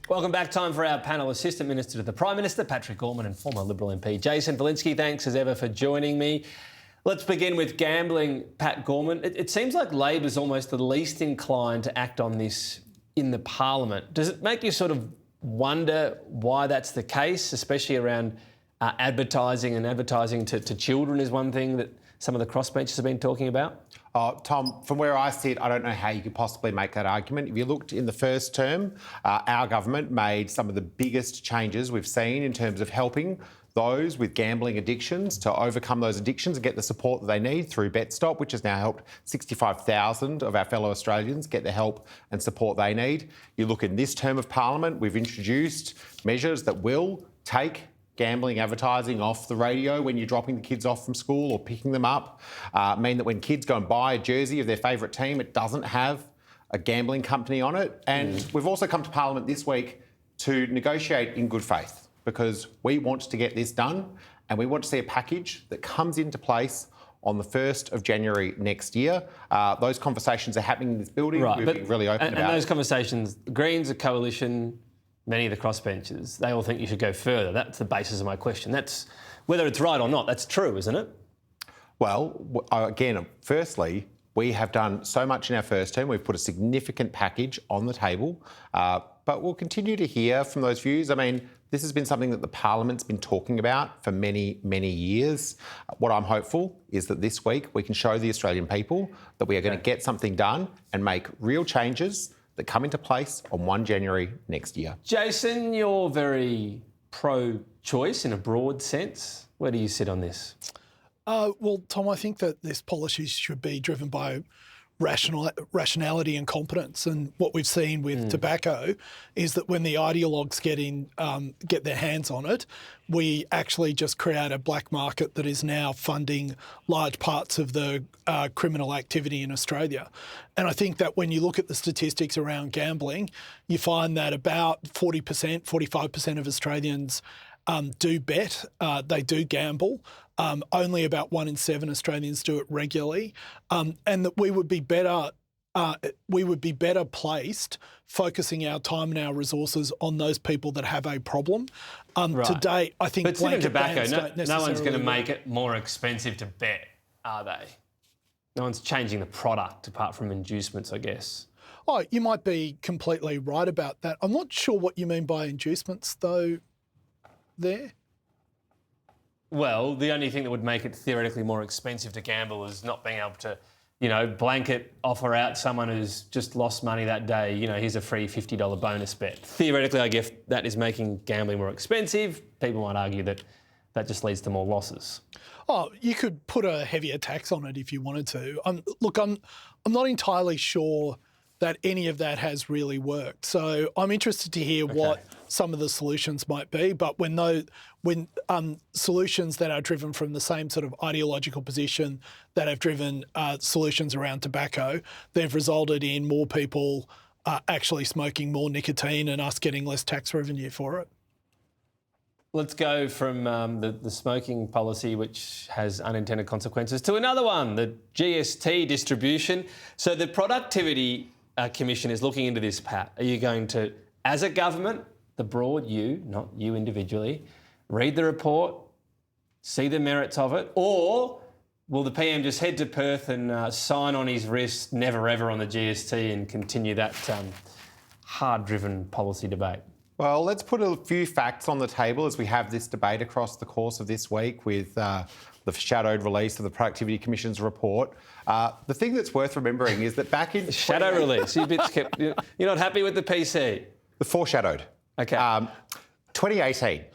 Welcome back. Time for our panel. Assistant Minister to the Prime Minister, Patrick Gorman, and former Liberal MP Jason Falinski. Thanks as ever for joining me. Let's begin with gambling, Pat Gorman. It seems like Labor's almost the least inclined to act on this in the Parliament. Does it make you sort of wonder why that's the case, especially around advertising, and advertising to children is one thing that some of the crossbenchers have been talking about? Tom, from where I sit, I don't know how you could possibly make that argument. If you looked in the first term, our government made some of the biggest changes we've seen in terms of helping those with gambling addictions to overcome those addictions and get the support that they need through BetStop, which has now helped 65,000 of our fellow Australians get the help and support they need. You look in this term of Parliament, we've introduced measures that will take gambling advertising off the radio when you're dropping the kids off from school or picking them up, mean that when kids go and buy a jersey of their favourite team, it doesn't have a gambling company on it. And we've also come to Parliament this week to negotiate in good faith, because we want to get this done and we want to see a package that comes into place on the 1st of January next year. Those conversations are happening in this building. Right, We've been really open about and those it. conversations, the Greens, a coalition, many of the crossbenchers, they all think you should go further. That's the basis of my question. That's whether it's right or not, that's true, isn't it? Well, again, firstly, we have done so much in our first term. We've put a significant package on the table, but we'll continue to hear from those views. I mean, this has been something that the Parliament's been talking about for many, many years. What I'm hopeful is that this week we can show the Australian people that we are going to get something done and make real changes that come into place on 1 January next year. Jason, you're very pro-choice in a broad sense. Where do you sit on this? Well, Tom, I think that this policy should be driven by rationality and competence. And what we've seen with tobacco is that when the ideologues get their hands on it, we actually just create a black market that is now funding large parts of the criminal activity in Australia. And I think that when you look at the statistics around gambling, you find that about 40%, 45% of Australians do bet, they do gamble. Only about 1 in 7 Australians do it regularly, and that we would be better placed focusing our time and our resources on those people that have a problem. Right. To date, I think but blanket tobacco, bans don't no one's going to necessarily make it more expensive to bet, are they? No one's changing the product apart from inducements, I guess. Oh, you might be completely right about that. I'm not sure what you mean by inducements, though, there. Well, the only thing that would make it theoretically more expensive to gamble is not being able to, blanket offer out someone who's just lost money that day, here's a free $50 bonus bet. Theoretically, I guess that is making gambling more expensive. People might argue that that just leads to more losses. Oh, you could put a heavier tax on it if you wanted to. Look, I'm not entirely sure that any of that has really worked. So I'm interested to hear what some of the solutions might be. But when solutions that are driven from the same sort of ideological position that have driven solutions around tobacco, they've resulted in more people actually smoking more nicotine and us getting less tax revenue for it. Let's go from the smoking policy, which has unintended consequences, to another one, the GST distribution. So the Productivity Commission is looking into this, Pat. Are you going to, as a government, the broad you, not you individually, read the report, see the merits of it, or will the PM just head to Perth and sign on his wrist, never ever on the GST, and continue that hard-driven policy debate? Well, let's put a few facts on the table as we have this debate across the course of this week with the shadowed release of the Productivity Commission's report. The thing that's worth remembering is that back in... Shadow release? You're not happy with the PC? The foreshadowed. Okay. 2018,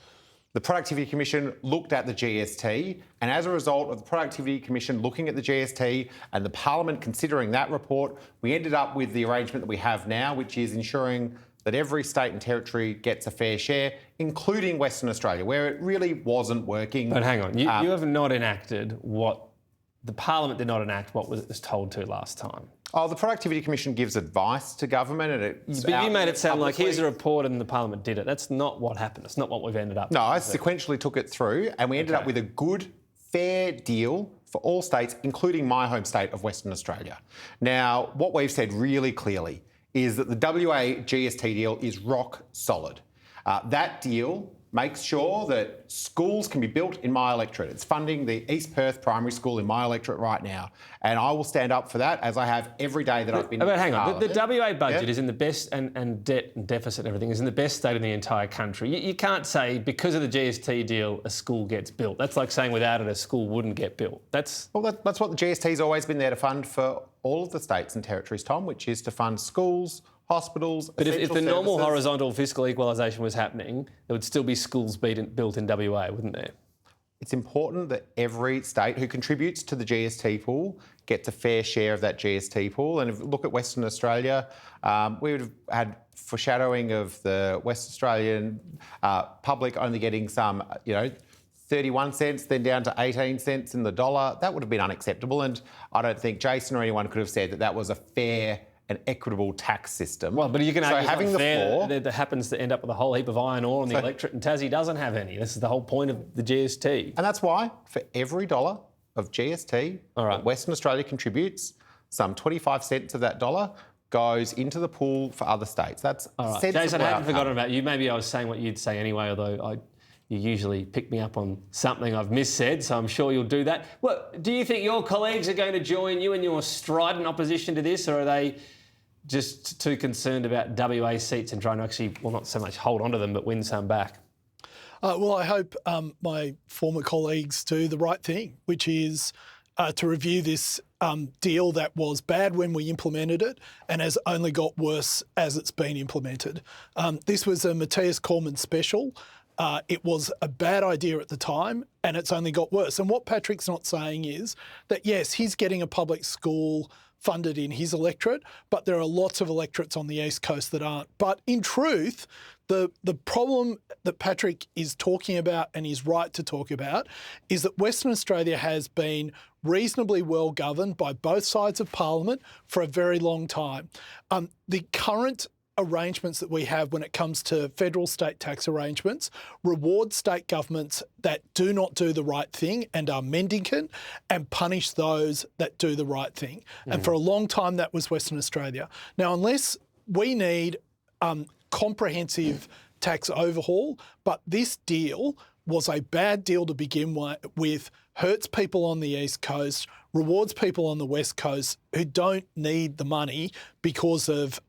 the Productivity Commission looked at the GST, and as a result of the Productivity Commission looking at the GST and the Parliament considering that report, we ended up with the arrangement that we have now, which is ensuring that every state and territory gets a fair share, including Western Australia, where it really wasn't working. But hang on, you have not enacted what the Parliament did not enact what it was told to last time. Oh, the Productivity Commission gives advice to government, and But you made it sound like here's a report and the Parliament did it. That's not what happened. It's not what we've ended up with. No, I sequentially took it through, and we ended up with a good, fair deal for all states, including my home state of Western Australia. Now, what we've said really clearly is that the WA GST deal is rock solid. That deal makes sure that schools can be built in my electorate. It's funding the East Perth Primary School in my electorate right now. And I will stand up for that, as I have every day that I've been... But hang on, the WA budget is in the best, and debt and deficit and everything is in the best state in the entire country. You can't say because of the GST deal a school gets built. That's like saying without it a school wouldn't get built. That's what the GST's always been there to fund for all of the states and territories, Tom, which is to fund schools, hospitals, but if the normal services. horizontal fiscal equalisation was happening, there would still be schools built in WA, wouldn't there? It's important that every state who contributes to the GST pool gets a fair share of that GST pool. And if you look at Western Australia, we would have had foreshadowing of the West Australian public only getting some, 31 cents, then down to 18 cents in the dollar. That would have been unacceptable. And I don't think Jason or anyone could have said that that was a fair and equitable tax system. Well, but you can argue having the floor that happens to end up with a whole heap of iron ore on the electorate, and Tassie doesn't have any. This is the whole point of the GST. And that's why for every dollar of GST that Western Australia contributes, some 25 cents of that dollar goes into the pool for other states. That's sensible. Jason, I haven't forgotten about you. Maybe I was saying what you'd say anyway, although you usually pick me up on something I've missaid, so I'm sure you'll do that. Well, do you think your colleagues are going to join you in your strident opposition to this, or are they just too concerned about WA seats and trying to actually, well, not so much hold on to them, but win some back? Well, I hope my former colleagues do the right thing, which is to review this deal that was bad when we implemented it and has only got worse as it's been implemented. This was a Matthias Cormann special. It was a bad idea at the time and it's only got worse. And what Patrick's not saying is that, yes, he's getting a public school funded in his electorate, but there are lots of electorates on the East Coast that aren't. But in truth, the problem that Patrick is talking about and is right to talk about is that Western Australia has been reasonably well governed by both sides of Parliament for a very long time. The current arrangements that we have when it comes to federal state tax arrangements reward state governments that do not do the right thing and are mendicant and punish those that do the right thing. And for a long time, that was Western Australia. Now, unless we need comprehensive tax overhaul, but this deal was a bad deal to begin with, hurts people on the East Coast, rewards people on the West Coast who don't need the money because of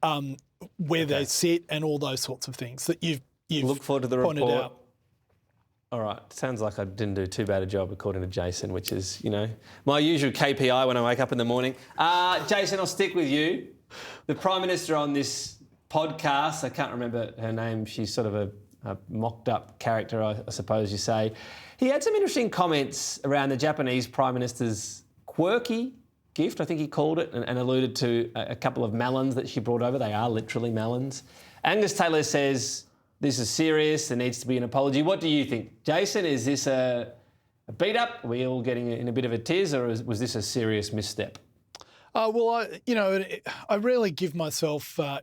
where they sit and all those sorts of things that you've look forward to the pointed report. out. All right. Sounds like I didn't do too bad a job, according to Jason, which is, my usual KPI when I wake up in the morning. Jason, I'll stick with you. The Prime Minister on this podcast, I can't remember her name. She's sort of a mocked-up character, I suppose you say. He had some interesting comments around the Japanese Prime Minister's quirky gift, I think he called it, and alluded to a couple of melons that she brought over. They are literally melons. Angus Taylor says this is serious, there needs to be an apology. What do you think? Jason, is this a beat-up? Are we all getting in a bit of a tiz, or was this a serious misstep? Well, I rarely give myself I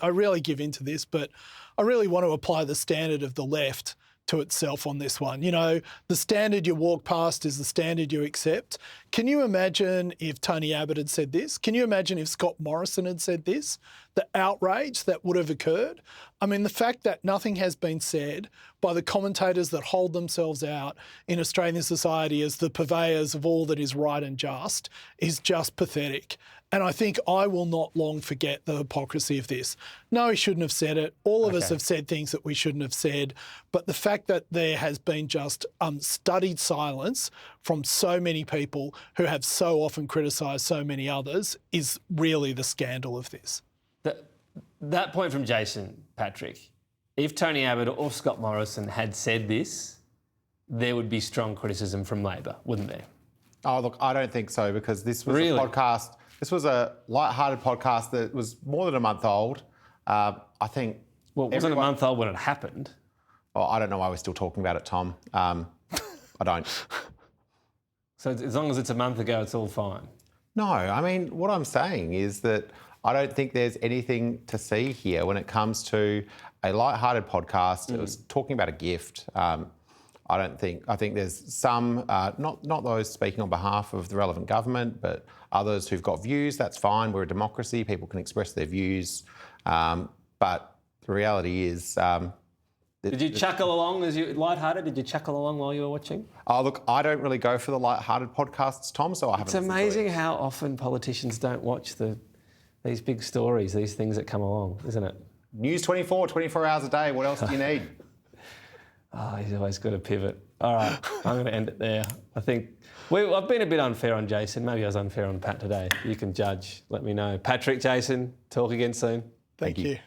rarely give into this, but I really want to apply the standard of the left to itself on this one. The standard you walk past is the standard you accept. Can you imagine if Tony Abbott had said this? Can you imagine if Scott Morrison had said this? The outrage that would have occurred? I mean, the fact that nothing has been said by the commentators that hold themselves out in Australian society as the purveyors of all that is right and just is just pathetic. And I think I will not long forget the hypocrisy of this. No, he shouldn't have said it. All of us have said things that we shouldn't have said. But the fact that there has been just studied silence from so many people who have so often criticised so many others is really the scandal of this. That point from Jason, Patrick, if Tony Abbott or Scott Morrison had said this, there would be strong criticism from Labor, wouldn't there? Oh, look, I don't think so, because this was Really? a podcast. This was a light-hearted podcast that was more than a month old. I think... Well, it wasn't a month old when it happened. Well, I don't know why we're still talking about it, Tom. I don't. So as long as it's a month ago, it's all fine. No, I mean, what I'm saying is that I don't think there's anything to see here when it comes to a light-hearted podcast. It was talking about a gift. I think there's some, not those speaking on behalf of the relevant government, but others who've got views. That's fine. We're a democracy. People can express their views. But the reality is... Did you chuckle along as you lighthearted? Did you chuckle along while you were watching? Oh, look, I don't really go for the light-hearted podcasts, Tom, so I haven't... It's amazing how often politicians don't watch these big stories, these things that come along, isn't it? News 24 hours a day. What else do you need? Oh, he's always got to pivot. All right, I'm going to end it there. I think I've been a bit unfair on Jason. Maybe I was unfair on Pat today. You can judge. Let me know. Patrick, Jason, talk again soon. Thank you.